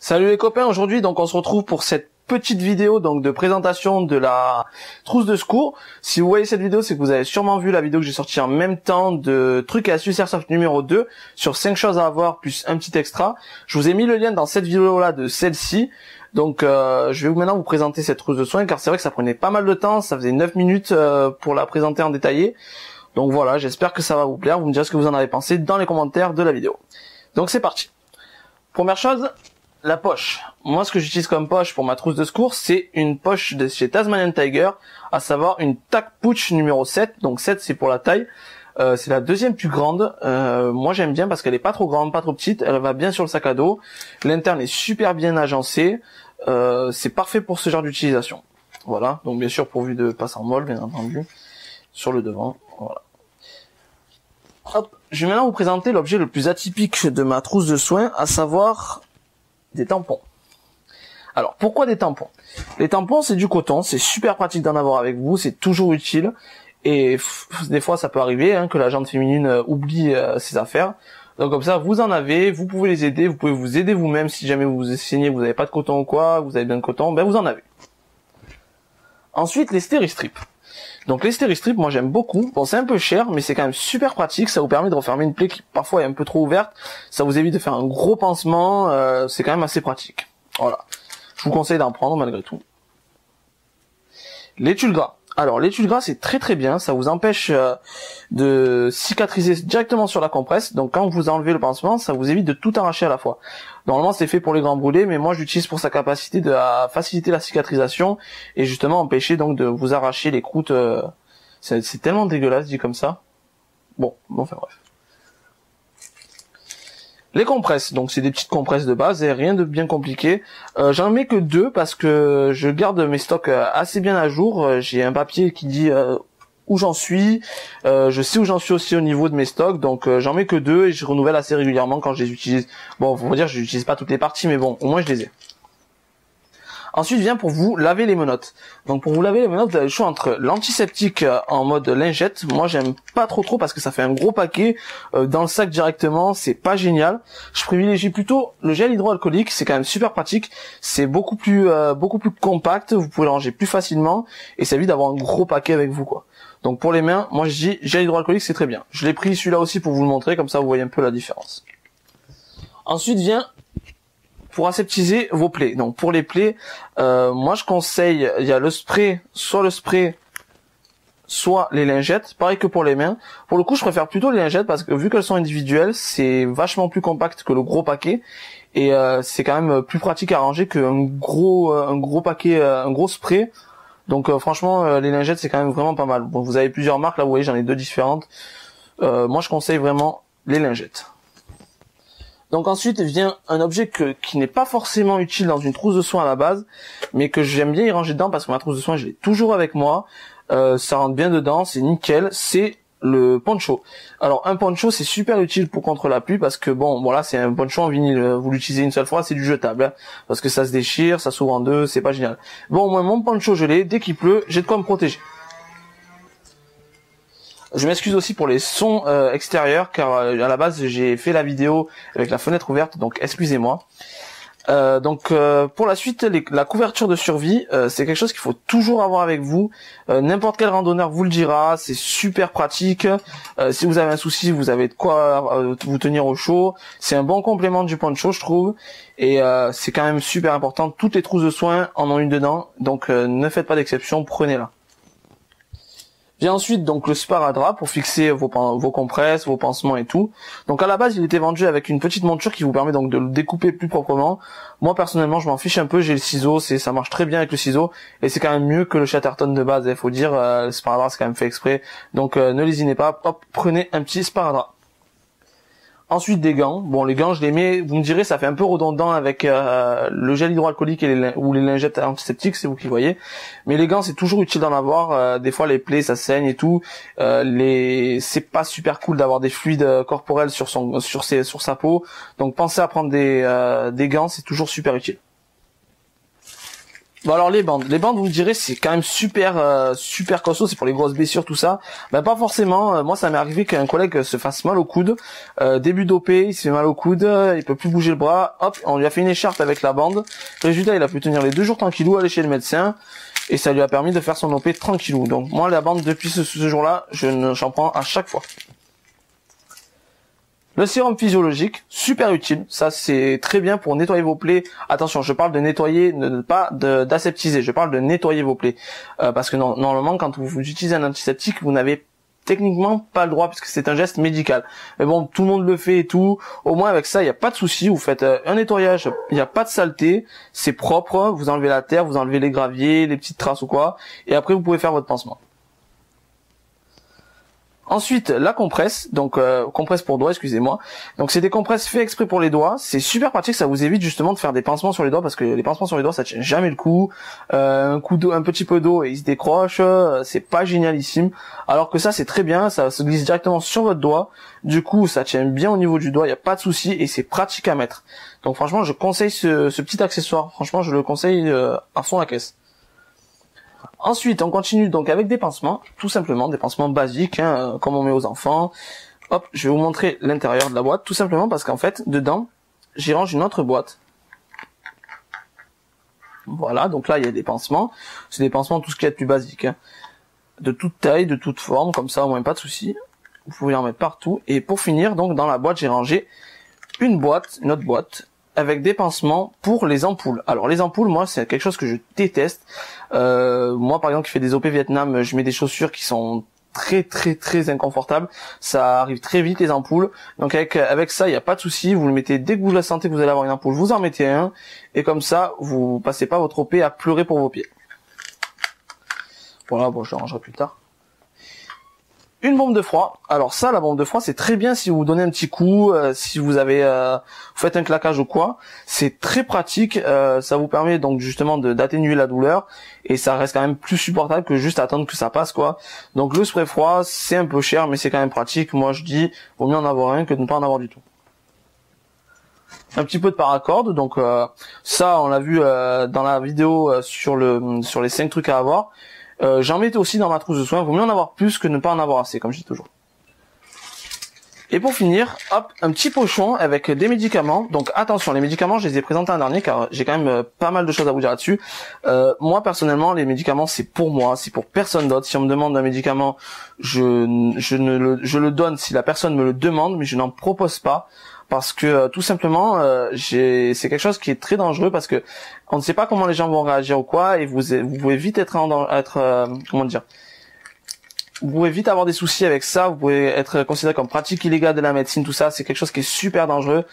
Salut les copains, aujourd'hui donc on se retrouve pour cette petite vidéo donc de présentation de la trousse de secours. Si vous voyez cette vidéo, c'est que vous avez sûrement vu la vidéo que j'ai sortie en même temps de trucs et astuces Airsoft numéro 2 sur 5 choses à avoir plus un petit extra. Je vous ai mis le lien dans cette vidéo là de celle-ci. Donc je vais maintenant vous présenter cette trousse de soins car c'est vrai que ça prenait pas mal de temps, ça faisait 9 minutes pour la présenter en détaillé. Donc voilà, j'espère que ça va vous plaire, vous me direz ce que vous en avez pensé dans les commentaires de la vidéo. Donc c'est parti. Première chose, la poche. Moi, ce que j'utilise comme poche pour ma trousse de secours, c'est une poche de chez Tasmanian Tiger, à savoir une Tac Pouch numéro 7. Donc 7, c'est pour la taille. C'est la deuxième plus grande. Moi, j'aime bien parce qu'elle est pas trop grande, pas trop petite. Elle va bien sur le sac à dos. L'interne est super bien agencé. C'est parfait pour ce genre d'utilisation. Voilà. Donc bien sûr, pourvu de passe en molle, bien entendu, sur le devant. Voilà. Hop. Je vais maintenant vous présenter l'objet le plus atypique de ma trousse de soins, à savoir des tampons. Alors, pourquoi des tampons? Les tampons, c'est du coton, c'est super pratique d'en avoir avec vous, c'est toujours utile, et des fois, ça peut arriver que la jante féminine oublie ses affaires. Donc comme ça, vous en avez, vous pouvez les aider, vous pouvez vous aider vous-même si jamais vous vous saignez, vous n'avez pas de coton ou quoi, vous avez besoin de coton, ben vous en avez. Ensuite, les stéristrips. Donc les stéristrips, moi j'aime beaucoup. Bon, c'est un peu cher, mais c'est quand même super pratique. Ça vous permet de refermer une plaie qui parfois est un peu trop ouverte. Ça vous évite de faire un gros pansement. C'est quand même assez pratique. Voilà. Je vous conseille d'en prendre malgré tout. L'étui gras. Alors l'étui gras, c'est très très bien. Ça vous empêche de cicatriser directement sur la compresse. Donc quand vous enlevez le pansement, ça vous évite de tout arracher à la fois. Normalement c'est fait pour les grands brûlés, mais moi j'utilise pour sa capacité de faciliter la cicatrisation et justement empêcher donc de vous arracher les croûtes. C'est tellement dégueulasse dit comme ça. Bon, enfin bref. Les compresses, donc c'est des petites compresses de base et rien de bien compliqué. J'en mets que 2 parce que je garde mes stocks assez bien à jour. J'ai un papier qui dit où j'en suis. Je sais où j'en suis aussi au niveau de mes stocks, donc j'en mets que 2 et je renouvelle assez régulièrement quand je les utilise. Bon, faut dire, je n'utilise pas toutes les parties, mais bon, au moins je les ai. Ensuite vient pour vous laver les menottes. Donc pour vous laver les menottes, vous avez le choix entre l'antiseptique en mode lingette. Moi j'aime pas trop parce que ça fait un gros paquet dans le sac directement, c'est pas génial. Je privilégie plutôt le gel hydroalcoolique, c'est quand même super pratique. C'est beaucoup plus compact, vous pouvez le ranger plus facilement et ça évite d'avoir un gros paquet avec vous quoi. Donc pour les mains, moi je dis gel hydroalcoolique, c'est très bien. Je l'ai pris celui-là aussi pour vous le montrer, comme ça vous voyez un peu la différence. Ensuite vient pour aseptiser vos plaies. Donc pour les plaies, moi je conseille, il y a le spray, soit les lingettes, pareil que pour les mains. Pour le coup, je préfère plutôt les lingettes parce que vu qu'elles sont individuelles, c'est vachement plus compact que le gros paquet et c'est quand même plus pratique à ranger qu'un gros paquet, un gros spray. Donc franchement, les lingettes c'est quand même vraiment pas mal. Bon, vous avez plusieurs marques là, vous voyez, j'en ai 2 différentes. Moi je conseille vraiment les lingettes. Donc ensuite vient un objet qui n'est pas forcément utile dans une trousse de soins à la base, mais que j'aime bien y ranger dedans parce que ma trousse de soins je l'ai toujours avec moi. Ça rentre bien dedans, c'est nickel, c'est le poncho. Alors un poncho c'est super utile pour contre la pluie parce que bon voilà, c'est un poncho en vinyle, vous l'utilisez une seule fois, c'est du jetable parce que ça se déchire, ça s'ouvre en deux, c'est pas génial. Bon, au moins mon poncho je l'ai, dès qu'il pleut, j'ai de quoi me protéger. Je m'excuse aussi pour les sons extérieurs car à la base j'ai fait la vidéo avec la fenêtre ouverte, donc excusez-moi. Pour la suite, la couverture de survie, c'est quelque chose qu'il faut toujours avoir avec vous. N'importe quel randonneur vous le dira, c'est super pratique. Si vous avez un souci, vous avez de quoi vous tenir au chaud. C'est un bon complément du poncho, je trouve. Et c'est quand même super important. Toutes les trousses de soins en ont une dedans, donc ne faites pas d'exception, prenez-la. Vient ensuite donc le sparadrap pour fixer vos compresses, vos pansements et tout. Donc à la base il était vendu avec une petite monture qui vous permet donc de le découper plus proprement. Moi personnellement je m'en fiche un peu, j'ai le ciseau, ça marche très bien avec le ciseau et c'est quand même mieux que le Chatterton de base, il faut dire, le sparadrap c'est quand même fait exprès. Donc ne lésinez pas, hop, prenez un petit sparadrap. Ensuite des gants. Bon, les gants je les mets, vous me direz ça fait un peu redondant avec le gel hydroalcoolique et ou les lingettes antiseptiques, c'est vous qui voyez. Mais les gants c'est toujours utile d'en avoir. Des fois les plaies ça saigne et tout. C'est pas super cool d'avoir des fluides corporels sur sa peau. Donc pensez à prendre des gants, c'est toujours super utile. Bon alors les bandes vous me direz c'est quand même super costaud, c'est pour les grosses blessures tout ça. Ben pas forcément, moi ça m'est arrivé qu'un collègue se fasse mal au coude, début d'OP, il se fait mal au coude, il peut plus bouger le bras, hop, on lui a fait une écharpe avec la bande. Résultat, il a pu tenir les 2 jours tranquillou, aller chez le médecin et ça lui a permis de faire son OP tranquillou. Donc moi la bande depuis ce jour-là, j'en prends à chaque fois. Le sérum physiologique, super utile, ça c'est très bien pour nettoyer vos plaies. Attention, je parle de nettoyer, pas d'aseptiser, je parle de nettoyer vos plaies. Parce que normalement, quand vous utilisez un antiseptique, vous n'avez techniquement pas le droit puisque c'est un geste médical. Mais bon, tout le monde le fait et tout. Au moins avec ça, il n'y a pas de souci. Vous faites un nettoyage, il n'y a pas de saleté, c'est propre. Vous enlevez la terre, vous enlevez les graviers, les petites traces ou quoi. Et après, vous pouvez faire votre pansement. Ensuite, la compresse, donc compresse pour doigts, excusez-moi. Donc c'est des compresses fait exprès pour les doigts. C'est super pratique, ça vous évite justement de faire des pansements sur les doigts parce que les pansements sur les doigts ça tient jamais le coup. Un coup d'eau, un petit peu d'eau et il se décroche. C'est pas génialissime. Alors que ça c'est très bien, ça se glisse directement sur votre doigt. Du coup ça tient bien au niveau du doigt, il y a pas de souci et c'est pratique à mettre. Donc franchement je conseille ce petit accessoire. Franchement je le conseille à fond la caisse. Ensuite, on continue donc avec des pansements, tout simplement, des pansements basiques, hein, comme on met aux enfants. Hop, je vais vous montrer l'intérieur de la boîte, tout simplement parce qu'en fait, dedans, j'y range une autre boîte. Voilà, donc là, il y a des pansements. C'est des pansements, tout ce qui est plus basique, hein. De toute taille, de toute forme, comme ça, au moins pas de souci. Vous pouvez en mettre partout. Et pour finir, donc dans la boîte, j'ai rangé une autre boîte, avec des pansements pour les ampoules. Alors les ampoules, moi c'est quelque chose que je déteste. Moi par exemple qui fais des OP Vietnam, je mets des chaussures qui sont très inconfortables. Ça arrive très vite les ampoules. Donc avec ça il n'y a pas de souci. Vous le mettez dès que vous la sentez que vous allez avoir une ampoule, vous en mettez un et comme ça vous passez pas votre OP à pleurer pour vos pieds. Voilà, bon je le rangerai plus tard. Une bombe de froid. Alors ça, la bombe de froid, c'est très bien si vous donnez un petit coup, si vous avez, vous faites un claquage ou quoi. C'est très pratique. Ça vous permet donc justement d'atténuer la douleur et ça reste quand même plus supportable que juste attendre que ça passe quoi. Donc le spray froid, c'est un peu cher, mais c'est quand même pratique. Moi, je dis, vaut mieux en avoir un que de ne pas en avoir du tout. Un petit peu de paracorde. Donc ça, on l'a vu dans la vidéo sur les 5 trucs à avoir. J'en mettais aussi dans ma trousse de soins, vaut mieux en avoir plus que ne pas en avoir assez, comme je dis toujours. Et pour finir, hop, un petit pochon avec des médicaments. Donc attention, les médicaments, je les ai présentés un dernier car j'ai quand même pas mal de choses à vous dire là-dessus. Moi personnellement, les médicaments c'est pour moi, c'est pour personne d'autre. Si on me demande un médicament, je le donne si la personne me le demande, mais je n'en propose pas. Parce que tout simplement, c'est quelque chose qui est très dangereux parce que on ne sait pas comment les gens vont réagir ou quoi, et vous pouvez vite comment dire, vous pouvez vite avoir des soucis avec ça. Vous pouvez être considéré comme pratique illégale de la médecine, tout ça, c'est quelque chose qui est super dangereux.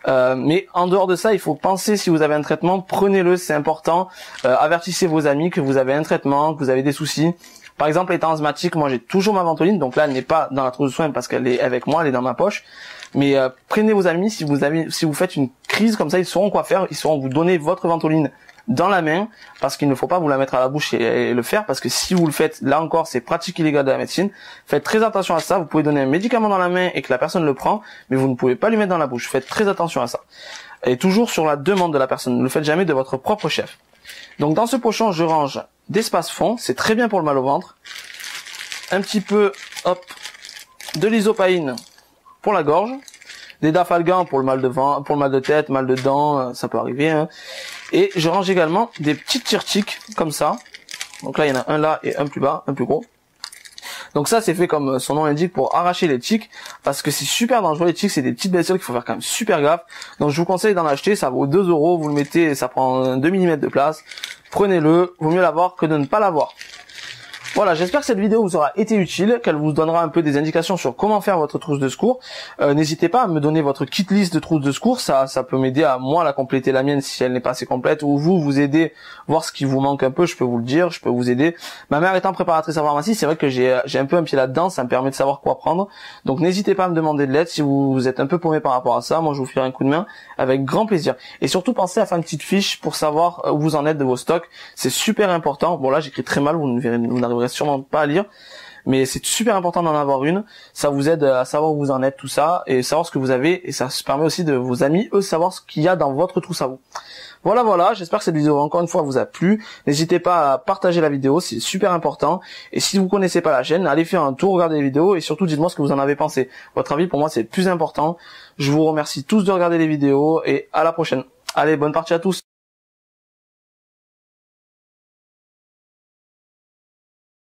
Mais en dehors de ça, il faut penser si vous avez un traitement, prenez-le, c'est important. Avertissez vos amis que vous avez un traitement, que vous avez des soucis. Par exemple, étant asthmatique, moi j'ai toujours ma ventoline, donc là elle n'est pas dans la trousse de soins parce qu'elle est avec moi, elle est dans ma poche. Mais prenez vos amis, si vous faites une crise comme ça, ils sauront quoi faire, ils sauront vous donner votre ventoline dans la main, parce qu'il ne faut pas vous la mettre à la bouche et le faire, parce que si vous le faites, là encore, c'est pratique illégale de la médecine. Faites très attention à ça. Vous pouvez donner un médicament dans la main et que la personne le prend, mais vous ne pouvez pas lui mettre dans la bouche. Faites très attention à ça. Et toujours sur la demande de la personne. Ne le faites jamais de votre propre chef. Donc dans ce pochon, je range des Spasfon, c'est très bien pour le mal au ventre. Un petit peu, hop, de l'isopaïne pour la gorge, des Dafalgan pour le mal de ventre, pour le mal de tête, mal de dents, ça peut arriver, hein. Et je range également des petites tirtiques comme ça. Donc là, il y en a un là et un plus bas, un plus gros. Donc ça, c'est fait comme son nom l'indique pour arracher les tiques, parce que c'est super dangereux. Les tiques, c'est des petites blessures qu'il faut faire quand même super gaffe. Donc je vous conseille d'en acheter, ça vaut 2 €, vous le mettez, ça prend 2 mm de place. Prenez-le, vaut mieux l'avoir que de ne pas l'avoir. Voilà, j'espère que cette vidéo vous aura été utile, qu'elle vous donnera un peu des indications sur comment faire votre trousse de secours. N'hésitez pas à me donner votre kit list de trousse de secours, ça peut m'aider à moi la compléter la mienne si elle n'est pas assez complète, ou vous aider, voir ce qui vous manque un peu, je peux vous le dire, je peux vous aider. Ma mère étant préparatrice à pharmacie, c'est vrai que j'ai un peu un pied là-dedans, ça me permet de savoir quoi prendre. Donc n'hésitez pas à me demander de l'aide si vous êtes un peu paumé par rapport à ça, moi je vous ferai un coup de main avec grand plaisir. Et surtout pensez à faire une petite fiche pour savoir où vous en êtes de vos stocks, c'est super important. Bon là j'écris très mal, vous n'arriverez sûrement pas à lire, mais c'est super important d'en avoir une. Ça vous aide à savoir où vous en êtes, tout ça, et savoir ce que vous avez, et ça permet aussi de vos amis, eux, savoir ce qu'il y a dans votre trousse à vous. Voilà, j'espère que cette vidéo, encore une fois, vous a plu. N'hésitez pas à partager la vidéo, c'est super important. Et si vous connaissez pas la chaîne, allez faire un tour, regardez les vidéos, et surtout, dites-moi ce que vous en avez pensé. Votre avis, pour moi, c'est le plus important. Je vous remercie tous de regarder les vidéos, et à la prochaine. Allez, bonne partie à tous.